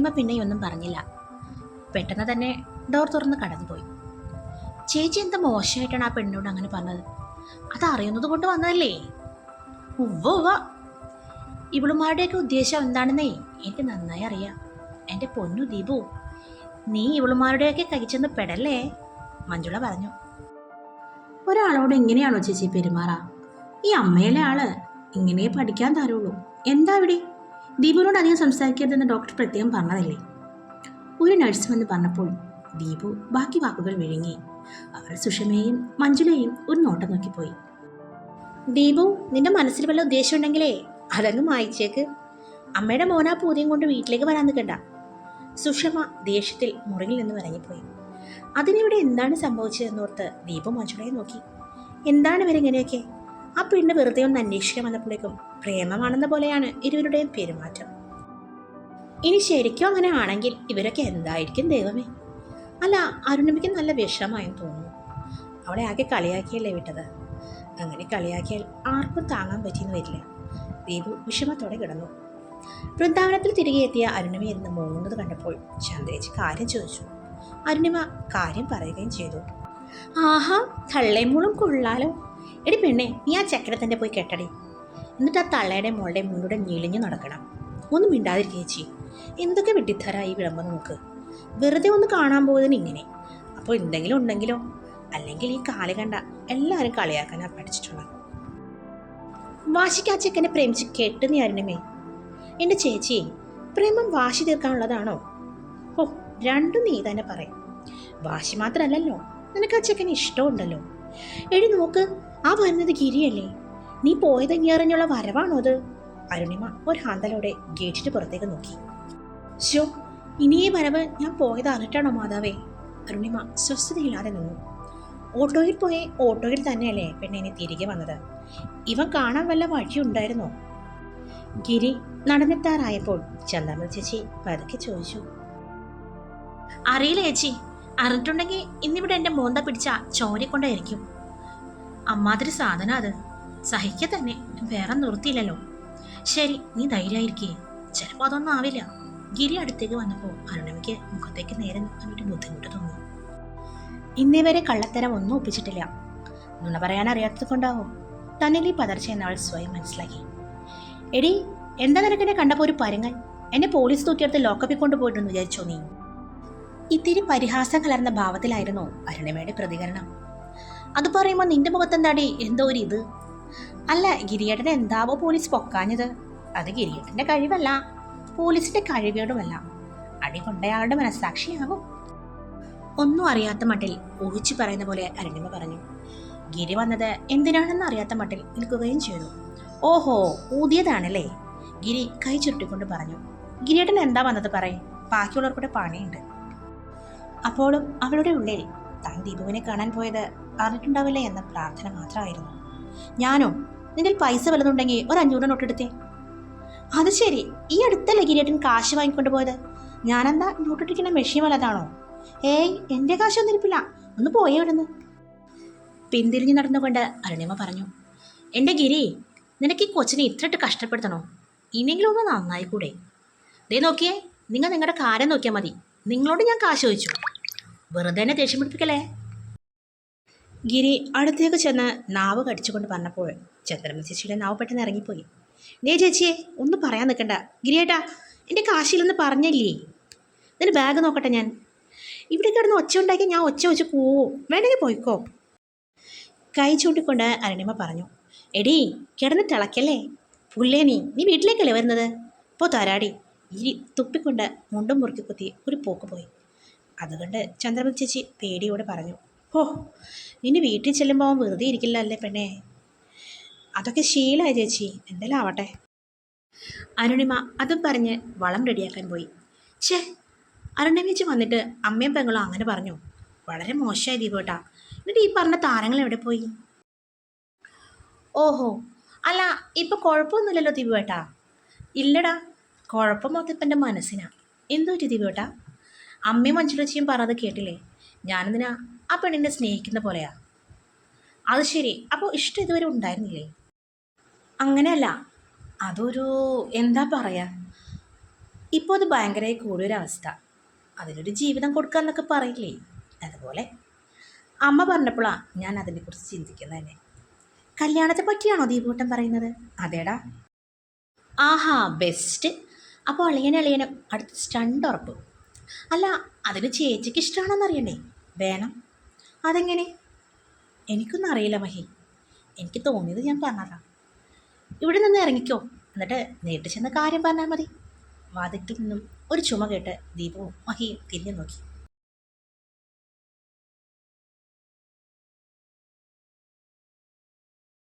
അരുണിമ പിന്നെയൊന്നും പറഞ്ഞില്ല. പെട്ടെന്ന് തന്നെ ഡോർ തുറന്ന് കടന്നുപോയി. ചേച്ചി എന്താ മോശമായിട്ടാണ് ആ പെണ്ണോട് അങ്ങനെ പറഞ്ഞത്? അത് അറിയുന്നത് കൊണ്ട് വന്നതല്ലേ? ഉവ്വ ഇവളുമാരുടെയൊക്കെ ഉദ്ദേശം എന്താണെന്നേ എനിക്ക് നന്നായി അറിയാം. എൻ്റെ പൊന്നു ദീപു, നീ ഇവളുമാരുടെയൊക്കെ കഴിച്ചെന്ന് പെടല്ലേ, മഞ്ജുള പറഞ്ഞു. ഒരാളോട് എങ്ങനെയാണോ ചേച്ചി പെരുമാറാ? ഈ അമ്മയിലെ ആള് ഇങ്ങനെ പഠിക്കാൻ തരുള്ളൂ. എന്താ ഇവിടെ? ദീപുവിനോട് അധികം സംസാരിക്കരുതെന്ന് ഡോക്ടർ പ്രത്യേകം പറഞ്ഞതല്ലേ? ഒരു നഴ്സ് വന്ന് പറഞ്ഞപ്പോൾ ദീപു ബാക്കി വാക്കുകൾ വിഴുങ്ങി. അവർ സുഷമയെയും മഞ്ജുളയെയും ഒരു നോട്ടം നോക്കിപ്പോയി. ദീപു, നിന്റെ മനസ്സിൽ വല്ല ഉദ്ദേശം ഉണ്ടെങ്കിലേ അതങ്ങ് മായിച്ചേക്ക്. അമ്മയുടെ മോനാ പൂതിയും കൊണ്ട് വീട്ടിലേക്ക് വരാൻ നിൽക്കണ്ട. സുഷമ ദേഷ്യത്തിൽ മുറിയിൽ നിന്ന് ഇറങ്ങിപ്പോയി. അതിനിവിടെ എന്താണ് സംഭവിച്ചതെന്നോർത്ത് ദീപു മഞ്ജുളയെ നോക്കി. എന്താണ് ഇവരെങ്ങനെയൊക്കെ? ആ പെണ്ണ് വെറുതെ ഒന്ന് അന്വേഷിക്കാൻ വന്നപ്പോഴേക്കും പ്രേമമാണെന്ന പോലെയാണ് ഇരുവരുടെയും പെരുമാറ്റം. ഇനി ശരിക്കും അങ്ങനെ ആണെങ്കിൽ ഇവരൊക്കെ എന്തായിരിക്കും ദൈവമേ? അല്ല, അരുണിമയ്ക്ക് നല്ല വിഷമായെന്ന് തോന്നുന്നു. അവളെ ആകെ കളിയാക്കിയല്ലേ വിട്ടത്. അങ്ങനെ കളിയാക്കിയാൽ ആർക്കും താങ്ങാൻ പറ്റിയെന്ന് വരില്ല. ദീപു വിഷമത്തോടെ കിടന്നു. വൃന്ദാവനത്തിൽ തിരികെ എത്തിയ അരുണിമ ഇരുന്ന് മൂങ്ങുന്നത് കണ്ടപ്പോൾ ചന്ദ്രേച്ചി കാര്യം ചോദിച്ചു. അരുണിമ കാര്യം പറയുകയും ചെയ്തു. ആഹാ, തള്ളേമൂളും കൊള്ളാലോ. എടി പെണ്ണെ, നീ ആ ചക്കരെ തന്നെ പോയി കെട്ടടി. എന്നിട്ട് ആ തള്ളയുടെ മോളുടെ മുന്നൂടെ ഞെളിഞ്ഞു നടക്കണം. ഒന്നും മിണ്ടാതിരിക്കേച്ചി. എന്തൊക്കെ വിട്ടിത്തരായി വിളമ്പോ നോക്ക്. വെറുതെ ഒന്ന് കാണാൻ പോയതിന് ഇങ്ങനെ. അപ്പോൾ എന്തെങ്കിലും ഉണ്ടെങ്കിലോ? അല്ലെങ്കിൽ ഈ കാല് കണ്ട എല്ലാവരും കളിയാക്കാനാ പഠിച്ചിട്ടുള്ളത്. വാശിക്ക് ആ ചെക്കനെ പ്രേമിച്ച് കെട്ടുന്നീ അരുണിമേ. എൻ്റെ ചേച്ചിയെ, പ്രേമം വാശി തീർക്കാനുള്ളതാണോ? ഓ, രണ്ടും നീ തന്നെ പറയും. വാശി മാത്രമല്ലല്ലോ, നിനക്ക് ആ ചെക്കന് ഇഷ്ടമുണ്ടല്ലോ. എടി നോക്ക്, ആ വരുന്നത് ഗിരിയല്ലേ? നീ പോയതെങ്ങിയറിഞ്ഞുള്ള വരവാണോ അത്? അരുണിമ ഒരു ഹാന്തലോടെ ഗേറ്റിന് പുറത്തേക്ക് നോക്കി. ശോ, ഇനി ഈ വരവ് ഞാൻ പോയത് അറിഞ്ഞിട്ടാണോ മാതാവേ? അരുണിമ സ്വസ്ഥതയില്ലാതെ നിന്നു. ഓട്ടോയിൽ പോയി ഓട്ടോയിൽ തന്നെയല്ലേ പെണ്ണിനെ തിരികെ വന്നത്? ഇവൻ കാണാൻ വല്ല വഴിയുണ്ടായിരുന്നോ? ഗിരി നടന്നെത്താറായപ്പോൾ ചന്ദാമ ചേച്ചി പതുക്കെ ചോദിച്ചു. അറിയില്ല ചേച്ചി. അറിഞ്ഞിട്ടുണ്ടെങ്കിൽ ഇന്നിവിടെ എൻ്റെ മോന്ത പിടിച്ച ചോരിക്കൊണ്ടായിരിക്കും. അമ്മാതിരി സാധനം അത്. സഹിക്ക തന്നെ, വേറെ നിർത്തിയില്ലല്ലോ. ശരി, നീ ധൈര്യമായിരിക്കേ. ചിലപ്പോൾ അതൊന്നും ആവില്ല. ഗിരി അടുത്തേക്ക് വന്നപ്പോൾ അരുണിമയ്ക്ക് മുഖത്തേക്ക് നേരെ നോക്കാൻ ഒരു ബുദ്ധിമുട്ട് തോന്നി. ഇന്നേ വരെ കള്ളത്തരം ഒന്നും ഒപ്പിച്ചിട്ടില്ല. നുണ പറയാൻ അറിയാത്തത് കൊണ്ടാവും തന്നിൽ ഈ പതർച്ച എന്നവൾ സ്വയം മനസ്സിലാക്കി. എടി, എന്താ നിനക്കെന്നെ കണ്ടപ്പോൾ ഒരു പരുങ്ങൻ? എന്നെ പോലീസ് തൂക്കിയെടുത്ത് ലോക്കപ്പിൽ കൊണ്ടുപോയിട്ടെന്ന് വിചാരിച്ചോ നീ? ഇത്തിരി പരിഹാസം കലർന്ന ഭാവത്തിലായിരുന്നു അരുണിമയുടെ പ്രതികരണം. അത് പറയുമ്പോൾ നിന്റെ മുഖത്തെന്താടി എന്തോ ഒരു ഇത്? അല്ല, ഗിരിയേട്ടനെ എന്താവോ പോലീസ് പൊക്കാഞ്ഞത്? അത് ഗിരിയേട്ടന്റെ കഴിവല്ല, പോലീസിന്റെ കഴിവേടുമല്ല. അടി കൊണ്ടയാളുടെ മനസ്സാക്ഷിയാകും. ഒന്നും അറിയാത്ത മട്ടിൽ ഊഹിച്ചു പറയുന്ന പോലെ അരുണിമ പറഞ്ഞു. ഗിരി വന്നത് എന്തിനാണെന്ന് അറിയാത്ത മട്ടിൽ നിൽക്കുകയും ചെയ്തു. ഓഹോ, ഊതിയതാണല്ലേ? ഗിരി കൈ ചുരുട്ടിക്കൊണ്ട് പറഞ്ഞു. ഗിരിയേട്ടൻ എന്താ വന്നത് പറയും, ബാക്കിയുള്ളവർക്കൂടെ പണിയുണ്ട്. അപ്പോഴും അവളുടെ ഉള്ളിൽ താൻ ദീപുവിനെ കാണാൻ പോയത് അറിഞ്ഞിട്ടുണ്ടാവില്ലേ എന്ന പ്രാർത്ഥന മാത്രമായിരുന്നു. ഞാനോ? നിന്റെ പൈസ വല്ലതുണ്ടെങ്കിൽ ഒരു 500 നോട്ടെടുത്തേ. അത് ശരി, ഈ അടുത്തല്ലേ ഗിരിയേട്ടൻ കാശ് വാങ്ങിക്കൊണ്ട് പോയത്? ഞാനെന്താ നോട്ടിട്ടിരിക്കുന്ന മെഷീൻ വല്ലതാണോ? ഏയ്, എൻ്റെ കാശൊന്നും ഇരിപ്പില്ല, ഒന്ന് പോയേ ഇവിടുന്ന്. പിന്തിരിഞ്ഞു നടന്നുകൊണ്ട് അരുണിമ പറഞ്ഞു. എൻ്റെ ഗിരി, നിനക്ക് ഈ കൊച്ചിനെ ഇത്രയിട്ട് കഷ്ടപ്പെടുത്തണോ? ഇനിയെങ്കിലും ഒന്ന് നന്നായിക്കൂടെ? ദേ നോക്കിയേ, നിങ്ങൾ നിങ്ങളുടെ കാര്യം നോക്കിയാൽ മതി. നിങ്ങളോട് ഞാൻ കാശ് ചോദിച്ചു. വെറുതെ എന്നെ ദേഷ്യം പിടിപ്പിക്കലേ. ഗിരി അടുത്തേക്ക് ചെന്ന് നാവ് കടിച്ചുകൊണ്ട് പറഞ്ഞപ്പോൾ ചന്ദ്രമ്മ ചേച്ചിയുടെ നാവ് പെട്ടെന്ന് ഇറങ്ങിപ്പോയി. ദേ ചേച്ചിയെ, ഒന്ന് പറയാൻ നിൽക്കണ്ട. ഗിരിയേട്ടാ, എൻ്റെ കാശിലൊന്ന് പറഞ്ഞില്ലേ? ഇതിന് ബാഗ് നോക്കട്ടെ. ഞാൻ ഇവിടെ കിടന്ന് ഒച്ച ഉണ്ടാക്കി ഞാൻ ഒച്ച വെച്ച് പോവും. വേണമെങ്കിൽ പോയിക്കോ. കൈ ചൂണ്ടിക്കൊണ്ട് അരുണിമ പറഞ്ഞു. എടീ, കിടന്ന് തിളക്കല്ലേ. പുല്ലേ, നീ വീട്ടിലേക്കല്ലേ വരുന്നത്? ഇപ്പോൾ തരാടി. ഗിരി തുപ്പിക്കൊണ്ട് മുണ്ടും മുറുക്കി കുത്തി ഒരു പോക്ക് പോയി. അതുകൊണ്ട് ചന്ദ്രമ ചേച്ചി പേടിയോടെ പറഞ്ഞു. ഓ, നിന്നെ വീട്ടിൽ ചെല്ലുമ്പോൾ അവൻ വെറുതെ ഇരിക്കില്ല അല്ലേ പെണ്ണേ. അതൊക്കെ ശീലമായി ചേച്ചി, എന്തെല്ലാം ആവട്ടെ. അരുണിമ അതും പറഞ്ഞ് വളം റെഡിയാക്കാൻ പോയി. ഛേ, അരുണിമേച്ചി വന്നിട്ട് അമ്മയും പെങ്ങളും അങ്ങനെ പറഞ്ഞു? വളരെ മോശമായി ദീപേട്ടാ. എന്നിട്ട് ഈ പറഞ്ഞ താരങ്ങൾ എവിടെ പോയി? ഓഹോ, അല്ല, ഇപ്പം കുഴപ്പമൊന്നുമില്ലല്ലോ ദീപേട്ടാ? ഇല്ലടാ, കുഴപ്പം മൊത്തം ഇപ്പം എൻ്റെ മനസ്സിനാ. എന്തോ ദീപേട്ടാ? അമ്മയും മഞ്ജുളച്ചിയും പറഞ്ഞത് കേട്ടില്ലേ? ഞാനെന്തിനാ ആ പെണ്ണിനെ സ്നേഹിക്കുന്ന പോലെയാ. അത് ശരി, അപ്പോൾ ഇഷ്ടം ഇതുവരെ ഉണ്ടായിരുന്നില്ലേ? അങ്ങനെയല്ല, അതൊരു എന്താ പറയുക, ഇപ്പോൾ അത് ഭയങ്കരമായി കൂടിയൊരവസ്ഥ. അതിനൊരു ജീവിതം കൊടുക്കുക എന്നൊക്കെ പറയില്ലേ, അതുപോലെ. അമ്മ പറഞ്ഞപ്പോഴാണ് ഞാൻ അതിനെക്കുറിച്ച് ചിന്തിക്കുന്നത് തന്നെ. കല്യാണത്തെ പറ്റിയാണോ ദീപൂട്ടൻ പറയുന്നത്? അതേടാ. ആഹാ, ബെസ്റ്റ്. അപ്പോൾ അളിയനും അടുത്ത സ്റ്റണ്ട് ഉറപ്പ്. അല്ല, അതിന് ചേച്ചിക്ക് ഇഷ്ടമാണോന്ന് അറിയണ്ടേ? വേണം. അതെങ്ങനെ? എനിക്കൊന്നും അറിയില്ല മഹി, എനിക്ക് തോന്നിയത് ഞാൻ പറഞ്ഞതാ. ഇവിടെ നിന്ന് ഇറങ്ങിക്കോ, എന്നിട്ട് നേരിട്ട് ചെന്ന് കാര്യം പറഞ്ഞാൽ മതി. വാതിൽക്കിൽ നിന്നും ഒരു ചുമ കേട്ട് ദീപവും മഹിയും തിരിഞ്ഞു നോക്കി.